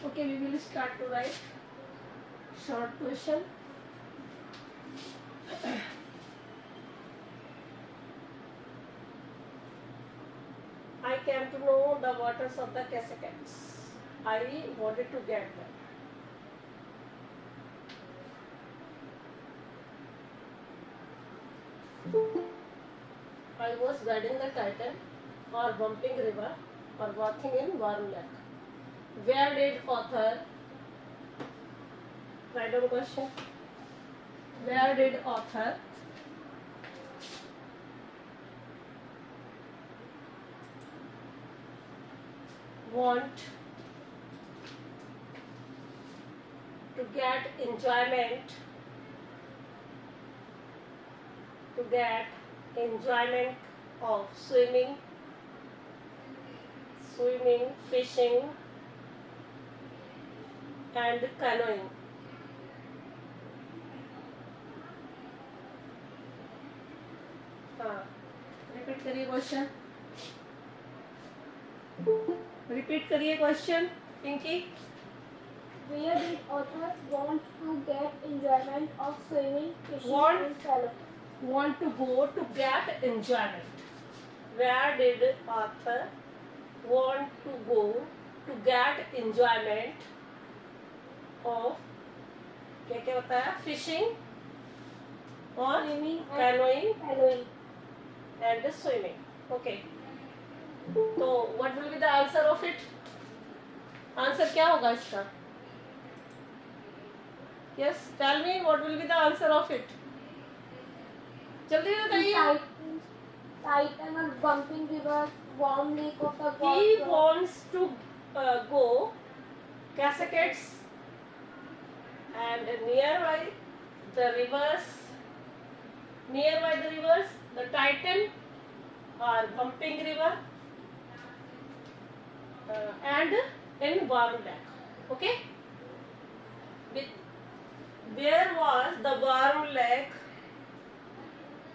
Okay, we will start to write short question. I came to know the waters of the Cascades. I wanted to get them. I was guiding the Titan or bumping river or bathing in Varu Lake. Where did author, write down question, where did author want to get enjoyment of swimming, fishing and canoeing? हाँ, repeat करिए question, repeat करिए question Pinky. Where did author want to get enjoyment of swimming, fishing Want. and canoeing? Want to go to get enjoyment. Where did author want to go to get enjoyment of, क्या क्या बताया, fishing और Swimming and canoeing canoeing. and swimming. Okay. तो what will be the answer of it? Answer क्या होगा इसका? Yes, tell me what will be the answer of it. जल्दी बताइए. Titan or bumping river, warm lake of the He God. wants to go Cascades and nearby the rivers, the Titan or bumping river and in Varu Lake. Okay. There was the Varu Lake.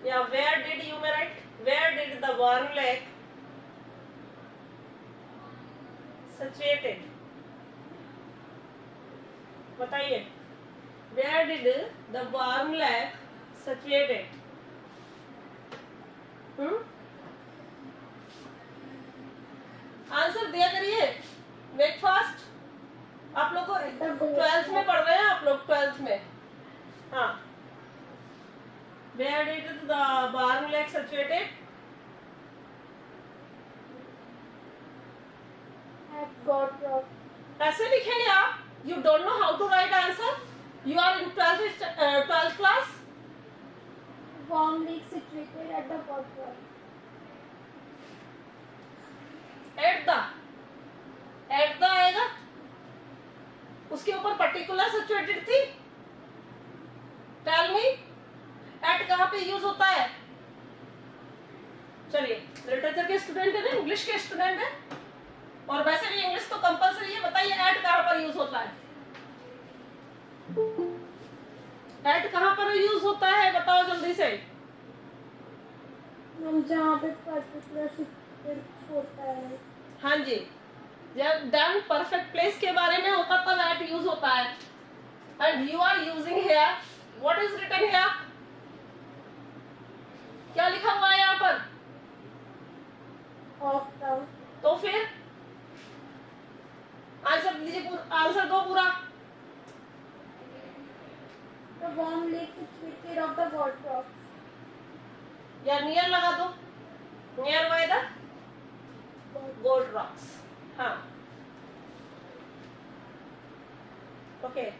Yeah, where did you write? Where did the Varu Lake situated? बताइए. Where did the Varu Lake situated? Answer दिया करिए. Make fast. आप लोग को 12th में पढ़ रहे हैं आप लोग 12th में. हाँ. Where did the Varu Lake situated? At God Rock. ऐसे लिखेंगे आप. You don't know how to write answer. You are in 12th class. Warm lake situated at the God Rock. At the आएगा. उसके ऊपर particular situated थी. Tell me, eight कहाँ पे use होता है? चलिए, लिटरेचर के स्टूडेंट है ना, इंग्लिश के स्टूडेंट है, और वैसे भी इंग्लिश तो कंपलसरी है. बताइए एट कहाँ पर यूज होता है? एट कहाँ पर यूज होता है बताओ जल्दी से. हम जहाँ पे पर्टिकुलर सिचुएटेड होता है. हाँ जी. जब डन परफेक्ट प्लेस के बारे में होता तब एट यूज होता है. And you are using here, what is written here? क्या लिखा हुआ है यहाँ पर? Of town. तो फिर आंसर दीजिए, आंसर दो पूरा. The warm lake situated of the God Rock. या नियर लगा दो. Near by the gold rocks. हाँ. Okay.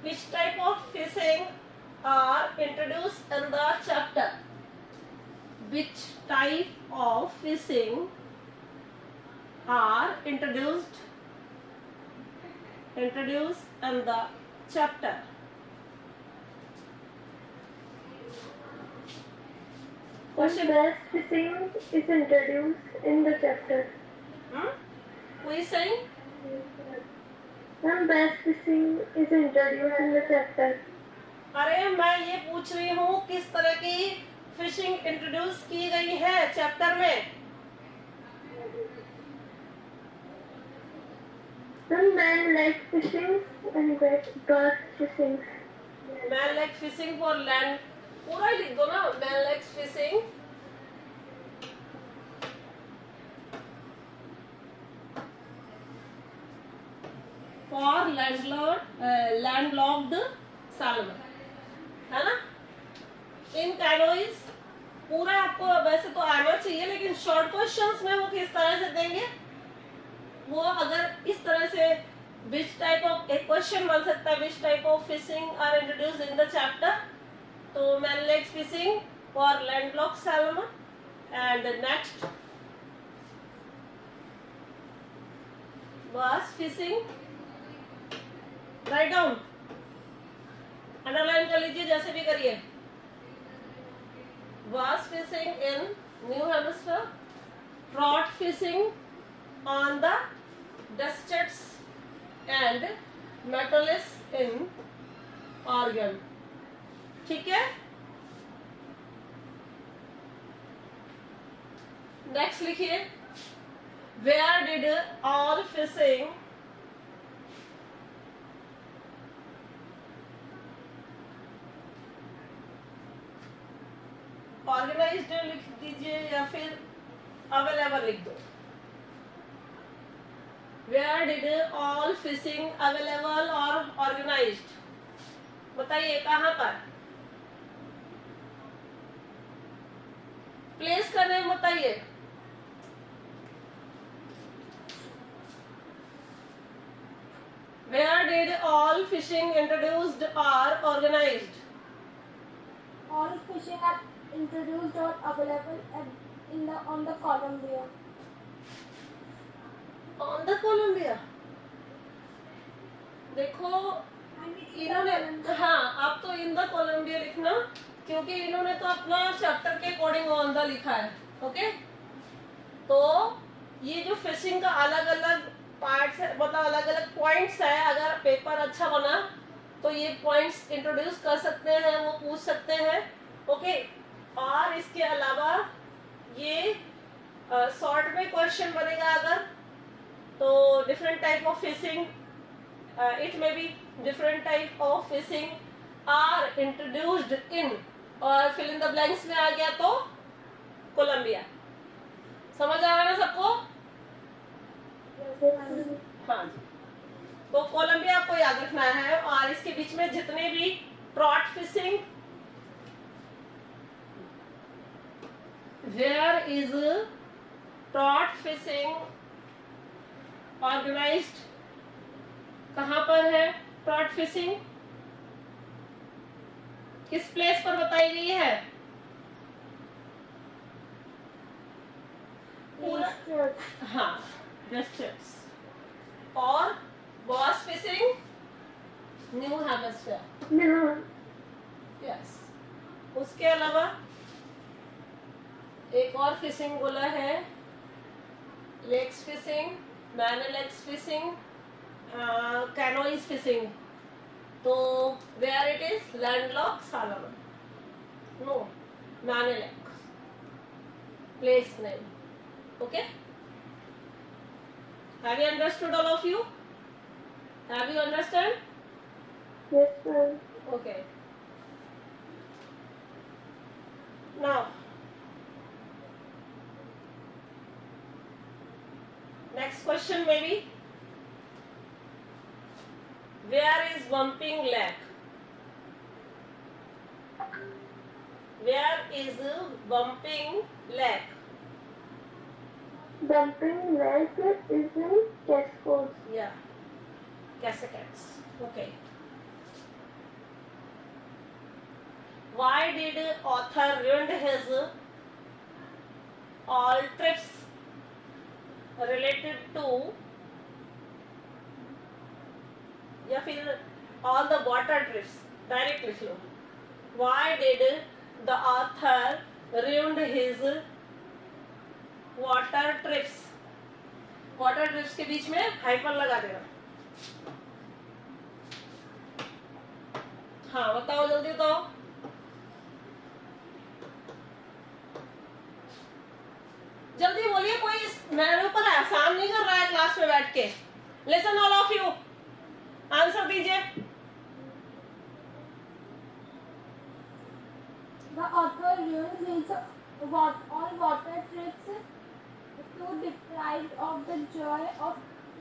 Which type of fishing are introduced in the chapter? Which type of fishing are introduced in the chapter? Question. Bass fishing is introduced in the chapter. Who is saying? When bass fishing is introduced in the chapter. अरे मैं ये पूछ रही हूँ किस तरह की fishing introduce की गई है चैप्टर में. Some men like fishing and bass fishing. Man like fishing for land. पूरा ही लिख दो ना. Man like fishing for landlocked salmon, है ना. इन कैनोइज पूरा आपको वैसे तो आना चाहिए, लेकिन शॉर्ट क्वेश्चंस में वो किस तरह से देंगे, वो अगर इस तरह से विच टाइप ऑफ एक क्वेश्चन बन सकता है, which type of fishing are introduced in the chapter. तो man like fishing for landlocked salmon. And next bass fishing. Write down, underline कर लीजिए, जैसे भी करिए. Was fishing in New Hampshire, trout fishing on the Deserts and Nautilus in Oregon. ठीक है. Next लिखिए. Where did all fishing organized लिख दीजिए या फिर अवेलेबल लिख दो. Where did all fishing available और ऑर्गेनाइज्ड, बताइए कहाँ पर प्लेस का नेम बताइए. Where did all fishing introduced और organized. All fishing are introduced or available on the Columbia. On the Columbia. देखो इन्होंने, हाँ आप तो इन द कोलंबिया लिखना, क्योंकि इन्होंने तो अपना चैप्टर के अकॉर्डिंग ऑन द लिखा है. ओके. तो ये जो फिशिंग का अलग अलग पार्ट्स है, मतलब अलग अलग पॉइंट्स है, अगर पेपर अच्छा बना तो ये पॉइंट्स इंट्रोड्यूस कर सकते हैं, वो पूछ सकते हैं. ओके. और इसके अलावा ये शॉर्ट में क्वेश्चन बनेगा अगर, तो different type of fishing, it may be different type of fishing are introduced in, और फिल इन द ब्लैंक्स में आ गया तो कोलंबिया. समझ आ रहा है ना सबको? हाँ जी. तो कोलंबिया आपको याद रखना है. और इसके बीच में जितने भी trout fishing, where is trout fishing organized, कहां पर है ट्रॉट फिशिंग, किस प्लेस पर बताई गई है. हाँ, डिस्ट्रिक्ट्स. और bass fishing new hemisphere. Yes. उसके अलावा एक और फिशिंग बोला है, lakes fishing, main lakes fishing, canoes fishing. तो where it is landlocked salmon. No, main lake place name. Okay. Have you understood, all of you? Have you understand? Yes, ma'am. Okay. Now, next question maybe. Where is Bumping Lake? Where is Bumping Lake? Bumping Lake is in Cascades. Yeah, Cascades. Okay. Why did author ruined his all trips related to, या फिर all the water trips, direct लिख लो. Why did the author ruined his water trips. Water trips के बीच में hyper लगा देना. हाँ बताओ जल्दी बताओ. जल्दी बोलिए, कोई मेरे ऊपर एहसान नहीं कर रहा है क्लास में बैठ के. Listen all of you, answer दीजिए. The author ruined his all water trips to deprive of the joy of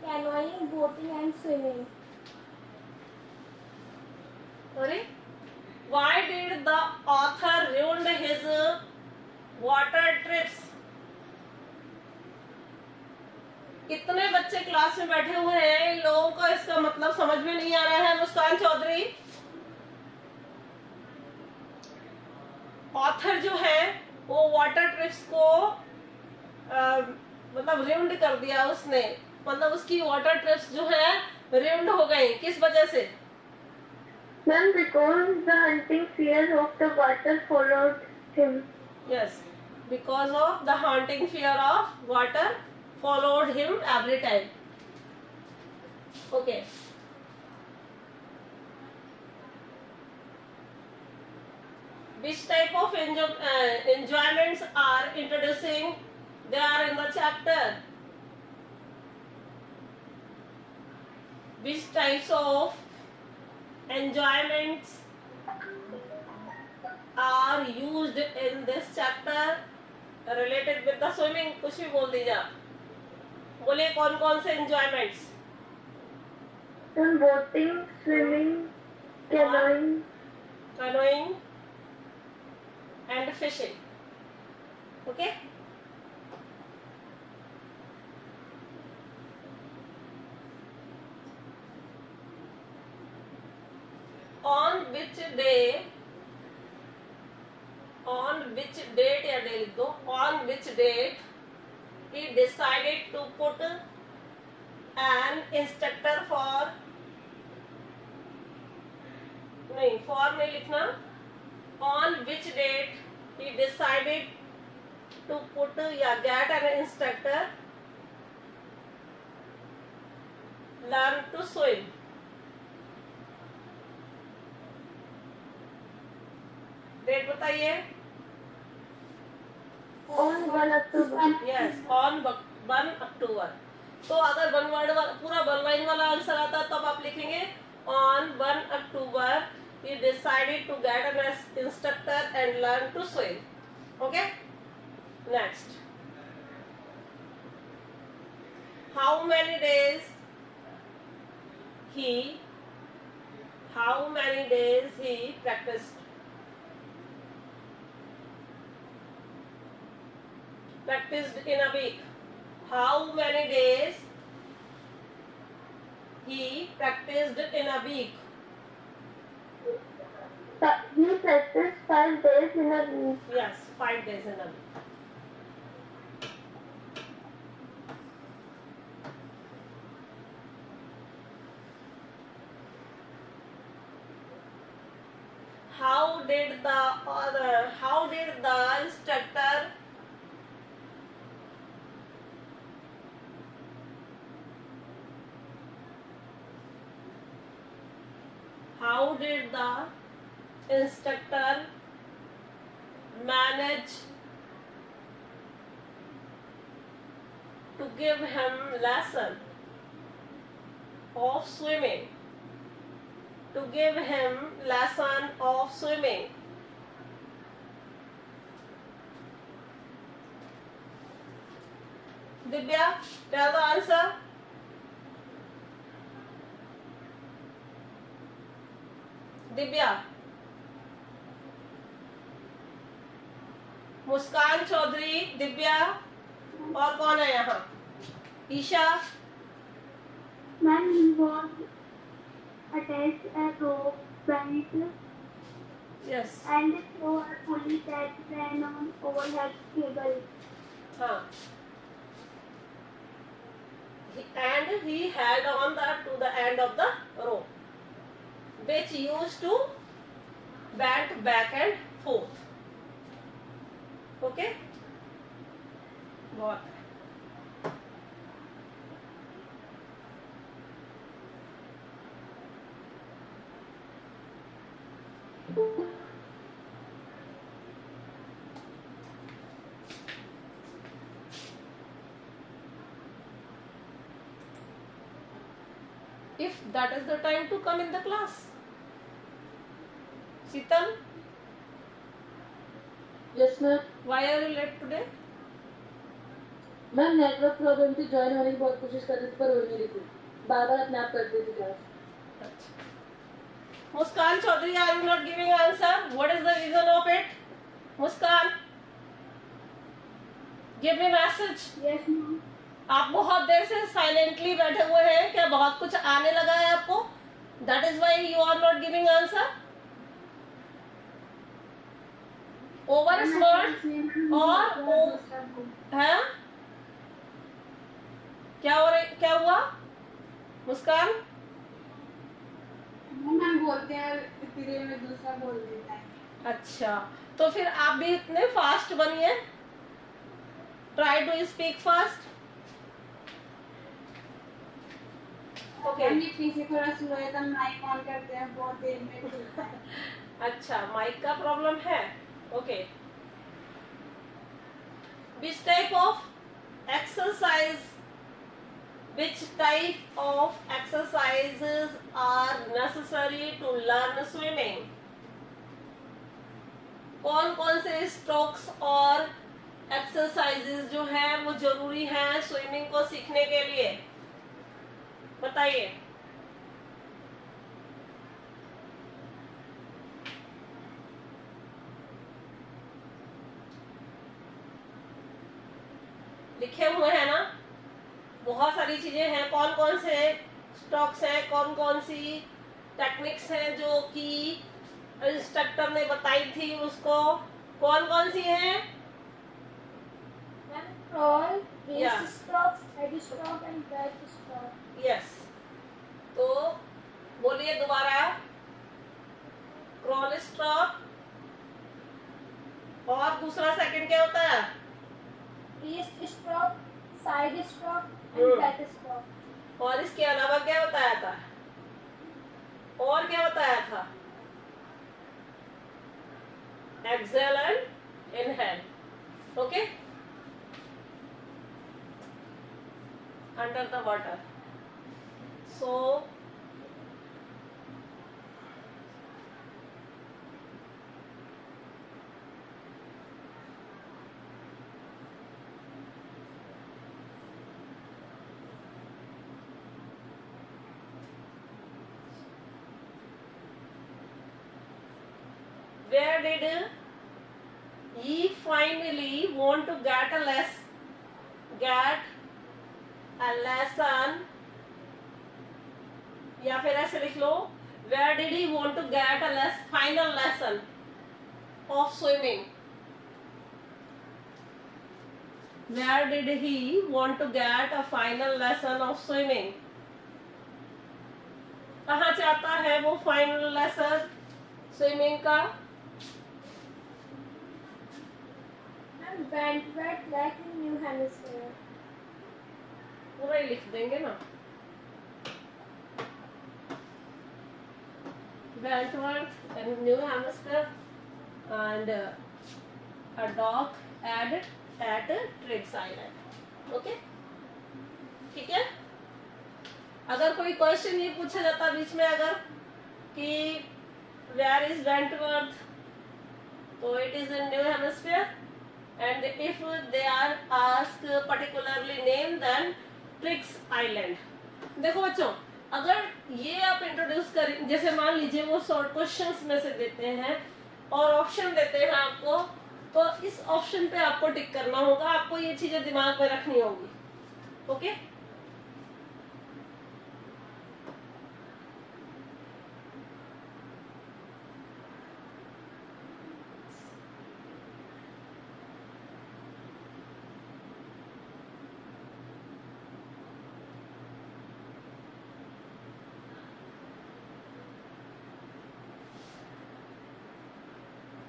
canoeing, boating, and swimming. Sorry, why did the author ruin his water trips? कितने बच्चे class में बैठे हुए हैं, इन लोगों को इसका मतलब समझ में नहीं आ रहा है. मुस्कान चौधरी, ऑथर जो है वो वाटर ट्रिप्स को मतलब रिउंड कर दिया उसने, मतलब उसकी वाटर ट्रिप्स जो है रिउंड हो गई. किस वजह से? Ma'am, because the hunting fear of the water followed him. Yes, because of the haunting fear of water followed him every time. Okay. Which type of enjoyments are introducing? They are in the chapter. Which types of enjoyments are used in this chapter related with the swimming? कुछ भी बोल दीजिए आप. बोलिए कौन कौन से enjoyments? Boating, swimming, canoeing and fishing. Okay. On which date या डे लिख दो. On which date he decided to put an instructor for नहीं लिखना. On which date he decided to put या get an instructor learn to swim. Date बताइए. on 1 October. Yes, on 1 October. तो अगर one word वाला पूरा one line वाला answer आता है तब आप लिखेंगे on 1 October he decided to get an instructor and learn to swim. Okay, next. How many days he practiced in a week? How many days he practiced in a week? He practiced 5 days in a week. Yes, 5 days in a week. How did the instructor manage to give him lesson of swimming? Divya, tell the answer. Divya, Muskan Chaudhary, Divya और कौन है यहाँ? Isha. When he was attached a rope belt Yes. and through a pulley that ran on overhead cable. हाँ. And he held on to the end of the rope, which used to bend back and forth. Okay, बहुत है। If that is the time to come in the class. Sheetal, yes ma'am. why are you late today? Ma'am network problem थी, join होने की बहुत कोशिश कर रही थी पर हो नहीं रही थी, बार बार अपने आप करती थी class. Muskan Chaudhary, are you not giving answer? What is the reason of it? Muskan, give me message. Yes, ma'am. आप बहुत देर से साइलेंटली बैठे हुए हैं, क्या बहुत कुछ आने लगा है आपको? That is why you are not giving answer. Over smart और है? क्या हो रहा, क्या हुआ? मुस्कान, मैम बोलते हैं इतनी देर में दूसरा बोल देता है। अच्छा, तो फिर आप भी इतने फास्ट बनिए, try to speak fast. Okay, पीछे थोड़ा स्लो है तो माइक ऑन करते हैं, बहुत देर में खुलता है। अच्छा, माइक का प्रॉब्लम है। Okay, which type of exercise, which type of exercises are necessary to learn swimming? कौन कौन से स्ट्रोक्स और एक्सरसाइजेज जो हैं वो जरूरी हैं स्विमिंग को सीखने के लिए, बताइए। लिखे हुए हैं ना, बहुत सारी चीजें हैं। कौन कौन से स्ट्रोक्स हैं, कौन कौन सी टेक्निक्स हैं जो कि इंस्ट्रक्टर ने बताई थी उसको, कौन कौन सी हैं? Crawl, Yeah. waist stroke, head stroke and back stroke. Yes, तो बोलिए दोबारा। क्रॉल स्ट्रोक और दूसरा सेकंड क्या होता है? Waist stroke, side stroke Hmm. and back stroke. और इसके अलावा क्या बताया था? और क्या बताया था? Exhale and inhale, okay, under the water. So where did ye finally want to get a lesson, या फिर ऐसे लिख लो, where did he want to get a final lesson of swimming? Where did he want to get a final lesson of swimming? कहाँ चाहता है वो final lesson swimming का? Wentworth Lake in New Hampshire. पूरा ही लिख देंगे ना। Wentworth in New Hampshire and a dock at Triggs Island. Okay, ठीक है। अगर कोई क्वेश्चन ये पूछा जाता बीच में अगर कि वेयर इज वेंटवर्थ, तो it is in new hemisphere, and if they are asked particularly name then Triggs island. देखो बच्चों, अगर ये आप इंट्रोड्यूस करें, जैसे मान लीजिए वो शॉर्ट क्वेश्चंस में से देते हैं और ऑप्शन देते हैं आपको, तो इस ऑप्शन पे आपको टिक करना होगा, आपको ये चीजें दिमाग में रखनी होगी, okay.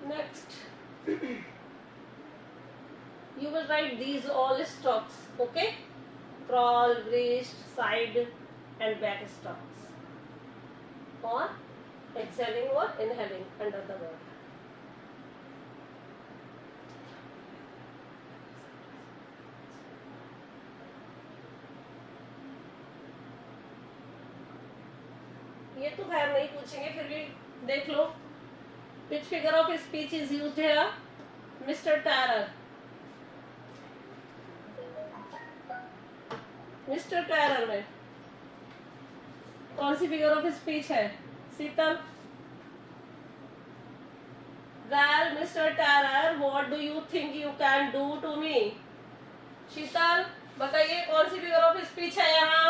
Next, will write these all stalks. Okay, crawl, breast, side and back stalks, or exhaling or inhaling under the water. ये तो खैर नहीं पूछेंगे, फिर भी देख लो. Which figure of speech is used here? Mr. Tarer. Mr. Tarer में कौन सी फिगर ऑफ स्पीच है? शीतल. Well, Mr. Tarer, what do you think you can do to me? शीतल बताइए कौन सी फिगर ऑफ स्पीच है यहाँ?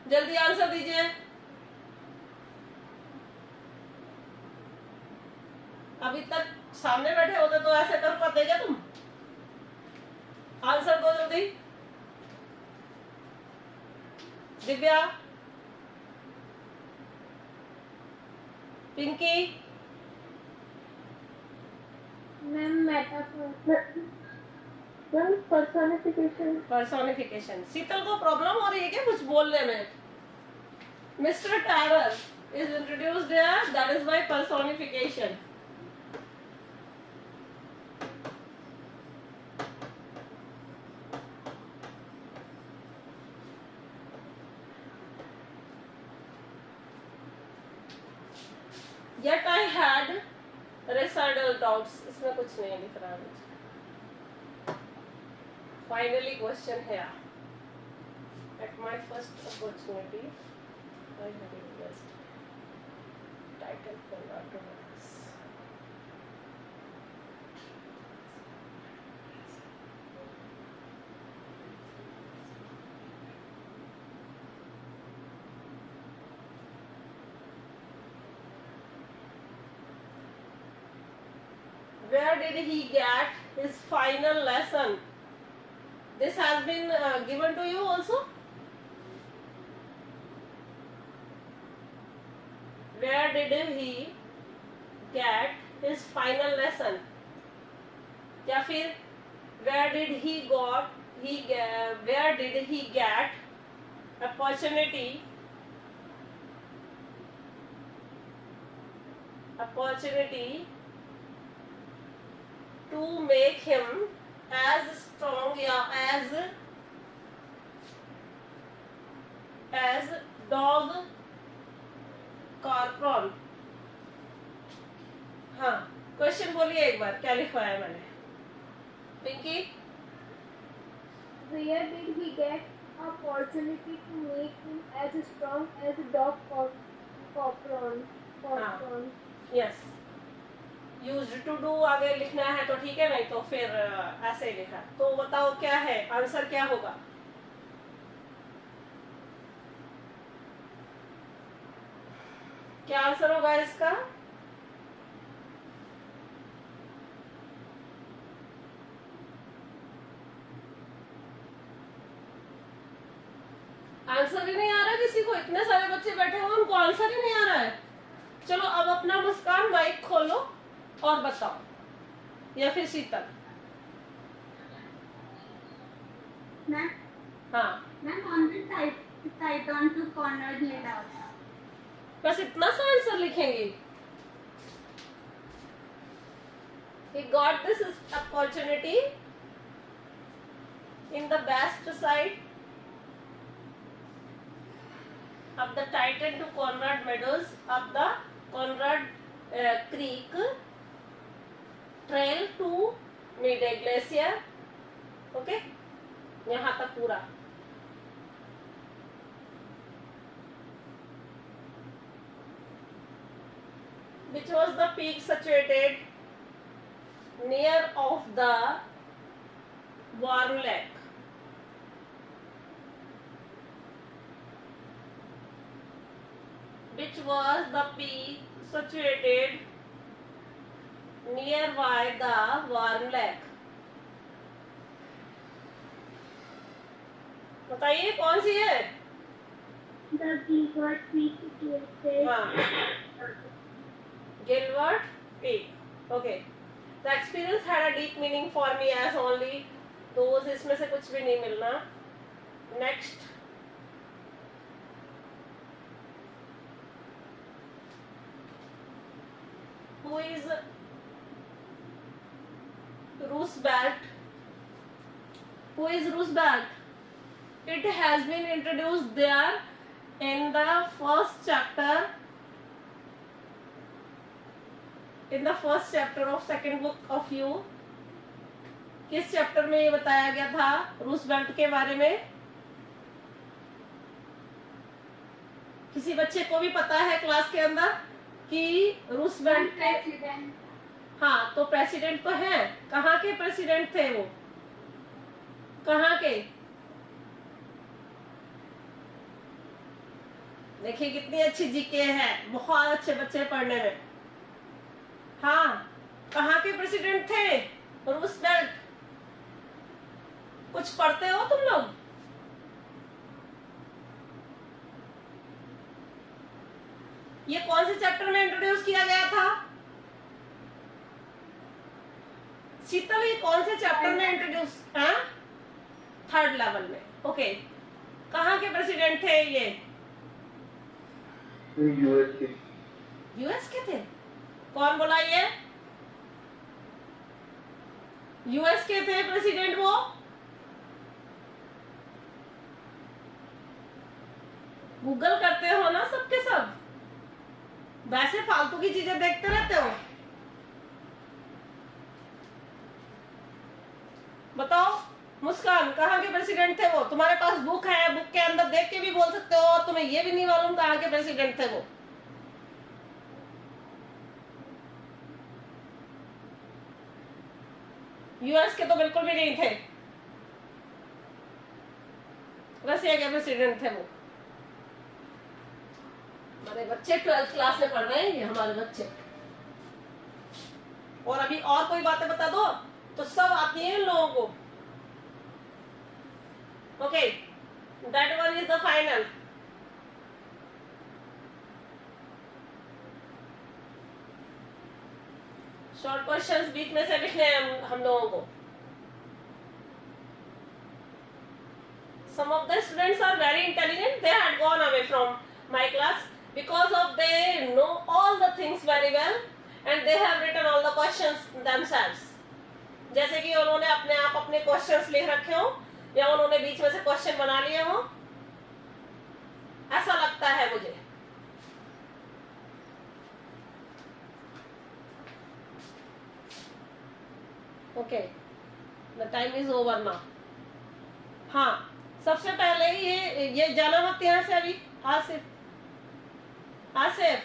जल्दी आंसर दीजिए. अभी तक सामने बैठे होते तो ऐसे कर पाते क्या तुम? आंसर दो जल्दी. Divya, Pinky. Ma'am metaphor. Ma'am personification. Sheetal को प्रॉब्लम हो रही है क्या कुछ बोलने में? Mister terror is introduced here, that is my personification. Yet I had residual doubts. इसमें कुछ नहीं लिख रहा है मुझे. Finally question here. At my first opportunity, I had request title for documents. Where did he get his final lesson? This has been given to you also. Where did he get his final lesson? या फिर where did he get opportunity to make him as strong या as dog corporal. हाँ, question बोलिए एक बार, क्या लिखवाया है मैंने? Pinky. Where did he get opportunity to make him as strong as dog corporal? Yes. Used to do आगे लिखना है तो ठीक है, नहीं तो फिर ऐसे ही लिखा. तो बताओ क्या है आंसर, क्या होगा? क्या आंसर होगा इसका? आंसर ही नहीं आ रहा किसी को. इतने सारे बच्चे बैठे हुए, उनको आंसर ही नहीं आ रहा है. चलो अब अपना मुस्कान माइक खोलो और बताओ, या फिर शीतल. मैम. हाँ, ma'am on the Titan to cornered layout. बस इतना सा आंसर लिखेंगे. He got this opportunity in the best side of the Titan to Conrad Meadows of the Conrad Creek trail to Midday Glacier. Okay, यहाँ तक पूरा. Which was the peak situated near of the Warm Lake? Which was the peak situated nearby the Warm Lake? बताइए कौन सी है? The Gilbert Peak situated. हाँ, Gilbert Peak. Okay. The experience had a deep meaning for me as only तो इसमें से कुछ भी नहीं मिलना। Next, who is Roosevelt? Who is Roosevelt? It has been introduced there in the first chapter. In the first chapter of second book of you. किस chapter में ये बताया गया था रूसवेल्ट के बारे में? किसी बच्चे को भी पता है क्लास के अंदर कि रूसवेल्ट प्रेसिडेंट? हाँ, तो प्रेसिडेंट तो है। कहाँ के प्रेसिडेंट थे वो? कहाँ के? देखिए कितनी अच्छी जीके है, बहुत अच्छे बच्चे पढ़ने में। हाँ, कहाँ के प्रेसिडेंट थे रूसवेल्ट? कुछ पढ़ते हो तुम लोग? ये कौन से चैप्टर में इंट्रोड्यूस किया गया था? शीतल, ये कौन से चैप्टर में इंट्रोड्यूस? हाँ, थर्ड लेवल में। ओके, कहाँ के प्रेसिडेंट थे ये? यूएस के। यूएस के थे? कौन बोला ये? यूएस के थे प्रेसिडेंट वो? गूगल करते हो ना सबके सब? वैसे फालतू की चीजें देखते रहते हो? बताओ मुस्कान, कहाँ के प्रेसिडेंट थे वो? तुम्हारे पास बुक है, बुक के अंदर देख के भी बोल सकते हो, और तुम्हें ये भी नहीं मालूम कहाँ के प्रेसिडेंट थे वो? यूएस के तो बिल्कुल भी नहीं थे। रशिया के प्रेसिडेंट थे वो। हमारे बच्चे 12th क्लास में पढ़ रहे हैं, ये हमारे बच्चे। और अभी और कोई बातें बता दो तो सब आती है इन लोगों को। Okay, that one is the final. Short questions बीच में से लिखने हैं हम लोगों को। Some of the students are very intelligent. They had gone away from my class because of they know all the things very well and they have written all the questions themselves. जैसे कि उन्होंने अपने आप अपने questions लिख रखे हो या उन्होंने बीच में से क्वेश्चन बना लिए हो, ऐसा लगता है मुझे। Okay, the time is over now. हाँ, सबसे पहले ये जाना मत यहाँ से अभी। आसिफ, आसिफ